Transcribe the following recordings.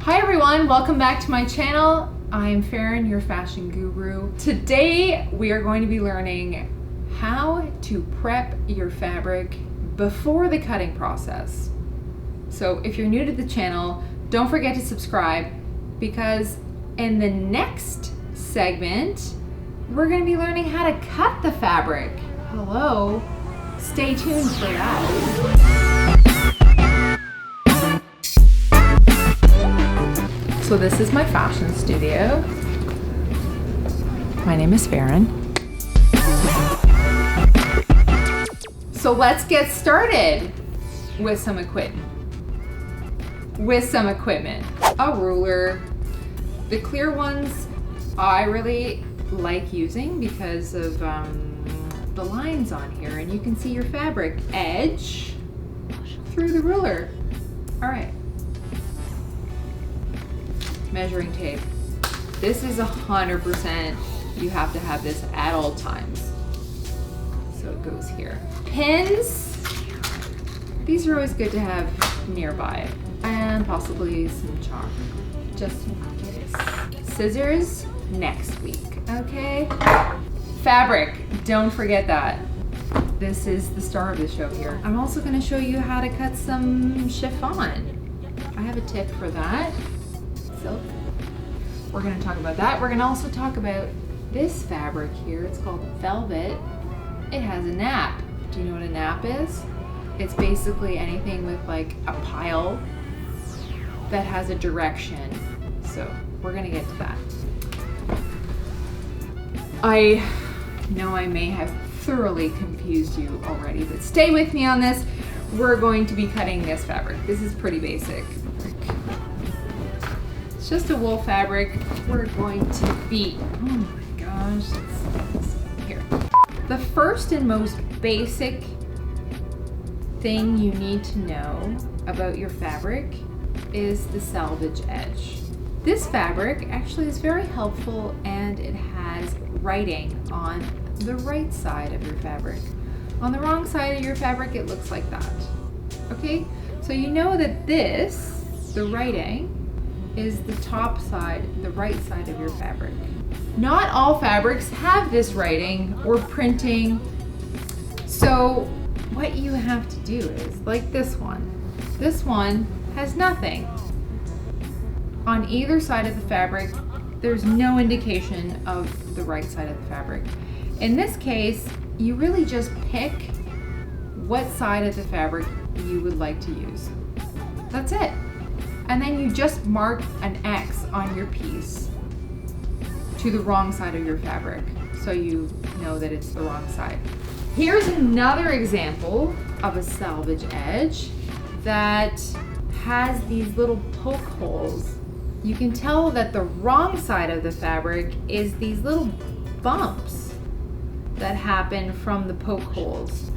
Hi everyone, welcome back to my channel. I'm Faren, your fashion guru. Today we are going to be learning how to prep your fabric before the cutting process. So if you're new to the channel, don't forget to subscribe because in the next segment, we're going to be learning how to cut the fabric. Hello, stay tuned for that. So this is my fashion studio. My name is Faren. So let's get started with some equipment. A ruler. The clear ones I really like using because of the lines on here, and you can see your fabric edge through the ruler. All right. Measuring tape. This is 100%. You have to have this at all times. So it goes here. Pins. These are always good to have nearby. And possibly some chalk, just in case. Scissors, next week, okay? Fabric, don't forget that. This is the star of the show here. I'm also gonna show you how to cut some chiffon. I have a tip for that. Silk. We're going to talk about that. We're going to also talk about this fabric here. It's called velvet. It has a nap. Do you know what a nap is? It's basically anything with like a pile that has a direction. So we're going to get to that. I know I may have thoroughly confused you already, but stay with me on this. We're going to be cutting this fabric. This is pretty basic. It's just a wool fabric. We're going to be, oh my gosh, here. The first and most basic thing you need to know about your fabric is the selvage edge. This fabric actually is very helpful, and it has writing on the right side of your fabric. On the wrong side of your fabric, it looks like that. Okay, so you know that this, the writing, is the top side, the right side of your fabric. Not all fabrics have this writing or printing, so what you have to do is, like this one has nothing. On either side of the fabric, there's no indication of the right side of the fabric. In this case, you really just pick what side of the fabric you would like to use. That's it. And then you just mark an X on your piece to the wrong side of your fabric, so you know that it's the wrong side. Here's another example of a selvage edge that has these little poke holes. You can tell that the wrong side of the fabric is these little bumps that happen from the poke holes.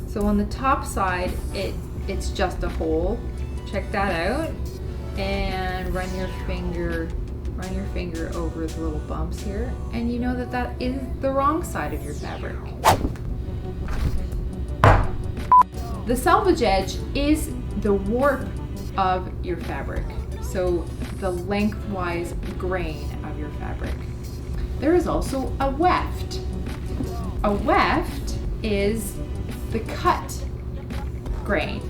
So on the top side, it's just a hole. Check that out, and run your finger over the little bumps here, and you know that that is the wrong side of your fabric. The selvage edge is the warp of your fabric, so the lengthwise grain of your fabric. There is also a weft. A weft is the cut grain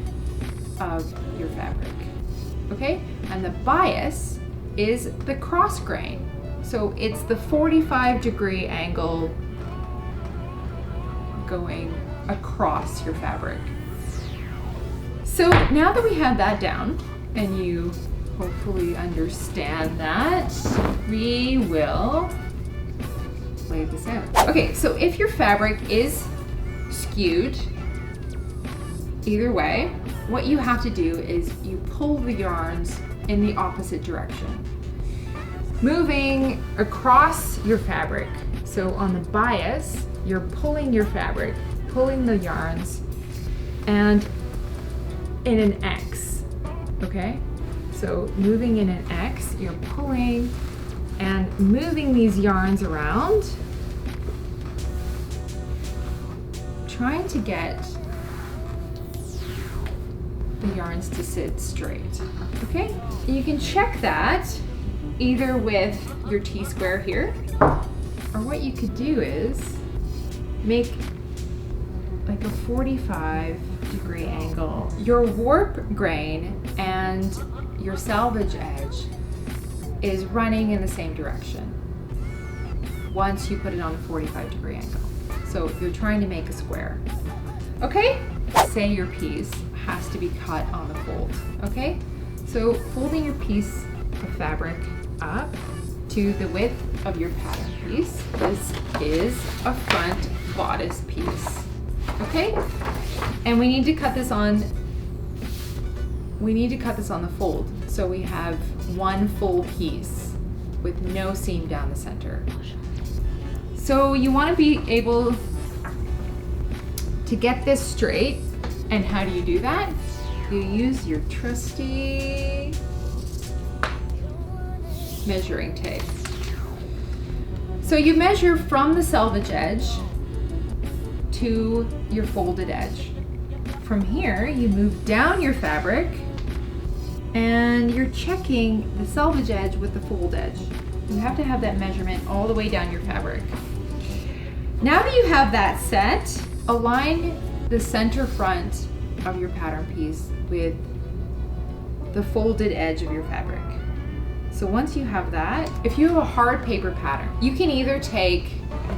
of your fabric, okay? And the bias is the cross grain. So it's the 45-degree angle going across your fabric. So now that we have that down, and you hopefully understand that, we will lay this out. Okay, so if your fabric is skewed, either way, what you have to do is you pull the yarns in the opposite direction, moving across your fabric. So on the bias, you're pulling your fabric, pulling the yarns, and in an X, okay? So moving in an X, you're pulling and moving these yarns around, trying to get the yarns to sit straight, okay? You can check that either with your T-square here, or what you could do is make like a 45-degree angle. Your warp grain and your selvage edge is running in the same direction once you put it on a 45-degree angle. So you're trying to make a square, okay? Say your piece has to be cut on the fold, okay? So folding your piece of fabric up to the width of your pattern piece. This is a front bodice piece, okay? And we need to cut this on the fold. So we have one full piece with no seam down the center. So you want to be able to get this straight. And how do you do that? You use your trusty measuring tape. So you measure from the selvage edge to your folded edge. From here, you move down your fabric and you're checking the selvage edge with the fold edge. You have to have that measurement all the way down your fabric. Now that you have that set, align the center front of your pattern piece with the folded edge of your fabric. So once you have that, if you have a hard paper pattern, you can either take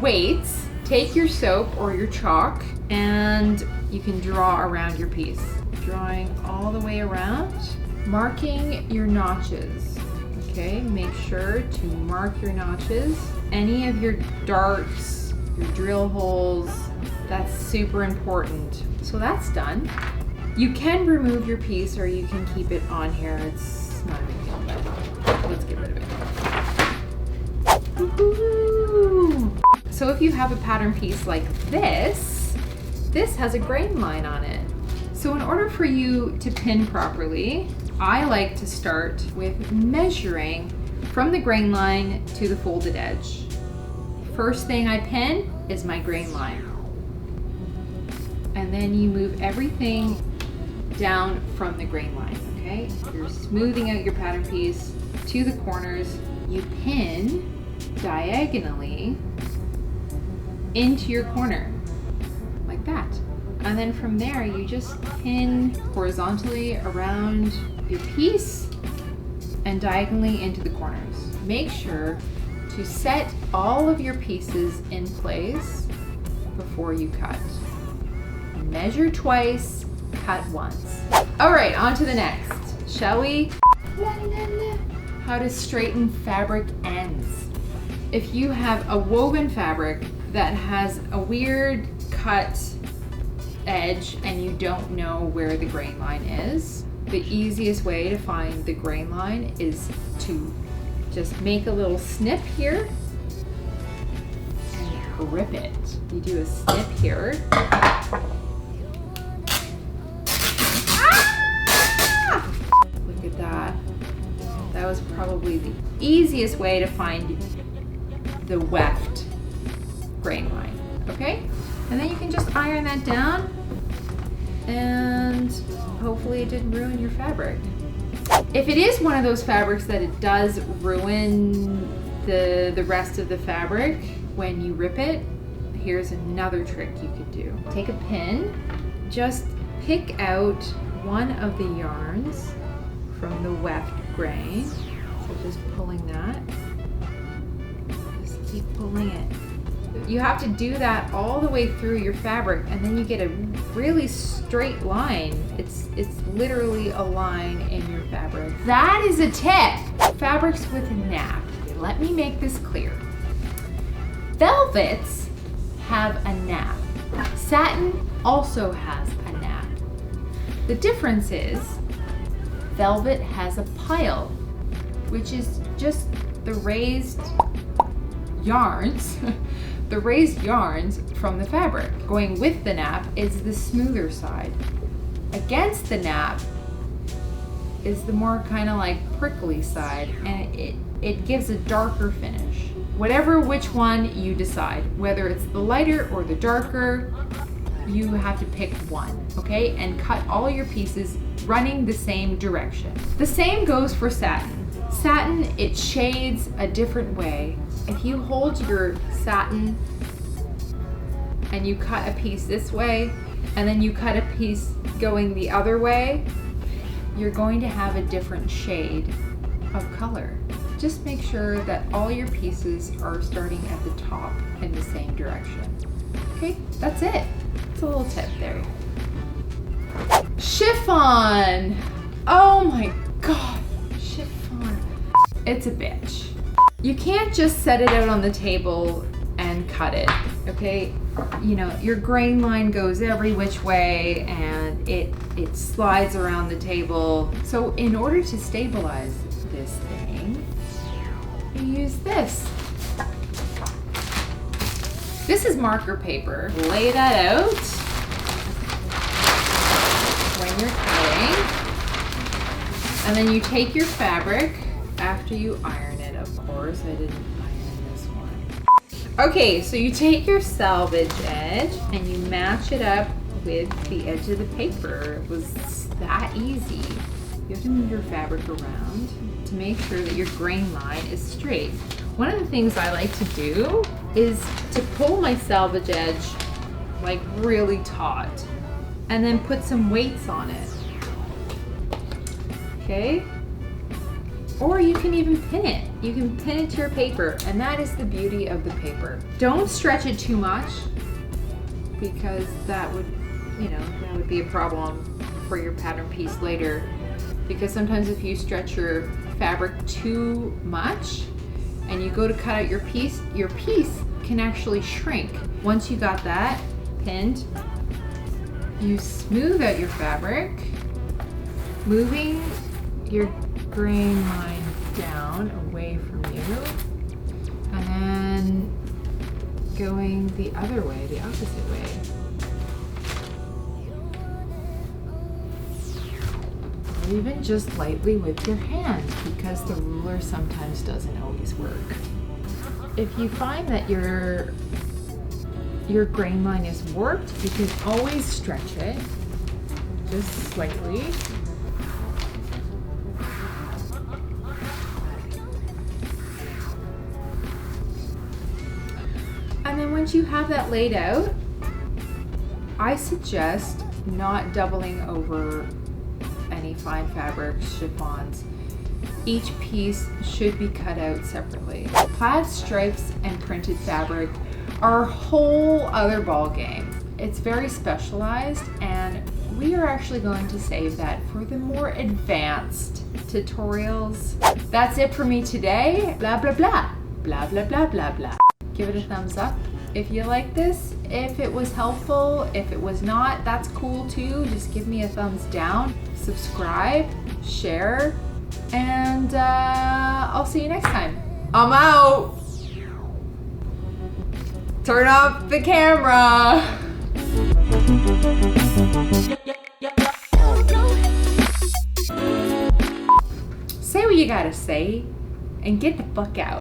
weights, take your soap or your chalk, and you can draw around your piece. Drawing all the way around, marking your notches. Okay, make sure to mark your notches. Any of your darts, your drill holes, that's super important. So that's done. You can remove your piece or you can keep it on here. It's not a big deal, but let's get rid of it. Woo-hoo. So if you have a pattern piece like this has a grain line on it. So in order for you to pin properly, I like to start with measuring from the grain line to the folded edge. First thing I pin is my grain line. And then you move everything down from the grain line, okay? You're smoothing out your pattern piece to the corners. You pin diagonally into your corner, like that. And then from there, you just pin horizontally around your piece and diagonally into the corners. Make sure to set all of your pieces in place before you cut. Measure twice, cut once. All right, on to the next, shall we? How to straighten fabric ends. If you have a woven fabric that has a weird cut edge and you don't know where the grain line is, the easiest way to find the grain line is to just make a little snip here and rip it. You do a snip here. Ah! Look at that. That was probably the easiest way to find the weft grain line, okay? And then you can just iron that down and hopefully it didn't ruin your fabric. If it is one of those fabrics that it does ruin the rest of the fabric when you rip it, here's another trick you could do. Take a pin, just pick out one of the yarns from the weft grain. So just pulling that, just keep pulling it. You have to do that all the way through your fabric and then you get a really straight line. It's literally a line in your fabric. That is a tip. Fabrics with a nap. Let me make this clear. Velvets have a nap. Satin also has a nap. The difference is velvet has a pile, which is just the raised yarns the raised yarns from the fabric. Going with the nap is the smoother side. Against the nap is the more kind of like prickly side, and it gives a darker finish. Which one you decide, whether it's the lighter or the darker, you have to pick one, okay? And cut all your pieces running the same direction. The same goes for satin. Satin, it shades a different way. If you hold your satin and you cut a piece this way, and then you cut a piece going the other way, you're going to have a different shade of color. Just make sure that all your pieces are starting at the top in the same direction. Okay, that's it. It's a little tip there. Chiffon! Oh my God, chiffon. It's a bitch. You can't just set it out on the table and cut it, okay? You know, your grain line goes every which way and it slides around the table. So in order to stabilize this thing, you use this. This is marker paper. Lay that out when you're cutting. And then you take your fabric after you iron it, of course. I didn't iron this one. Okay, so you take your selvage edge and you match it up with the edge of the paper. It was that easy. You have to move your fabric around to make sure that your grain line is straight. One of the things I like to do is to pull my selvage edge like really taut and then put some weights on it. Okay? Or you can even pin it. You can pin it to your paper, and that is the beauty of the paper. Don't stretch it too much because that would, you know, that would be a problem for your pattern piece later. Because sometimes if you stretch your fabric too much and you go to cut out your piece can actually shrink. Once you got that pinned, you smooth out your fabric, moving your grain line down away from you, and then going the other way, the opposite way. Or even just lightly with your hand, because the ruler sometimes doesn't always work. If you find that your grain line is warped, you can always stretch it just slightly. And then once you have that laid out, I suggest not doubling over any fine fabrics, chiffons. Each piece should be cut out separately. Plaid stripes and printed fabric are a whole other ball game. It's very specialized, and we are actually going to save that for the more advanced tutorials. That's it for me today. Blah, blah, blah. Blah, blah, blah, blah, blah. Give it a thumbs up if you like this. If it was helpful, if it was not, that's cool too. Just give me a thumbs down. Subscribe, share, and I'll see you next time. I'm out. Turn off the camera. Say what you gotta say and get the fuck out.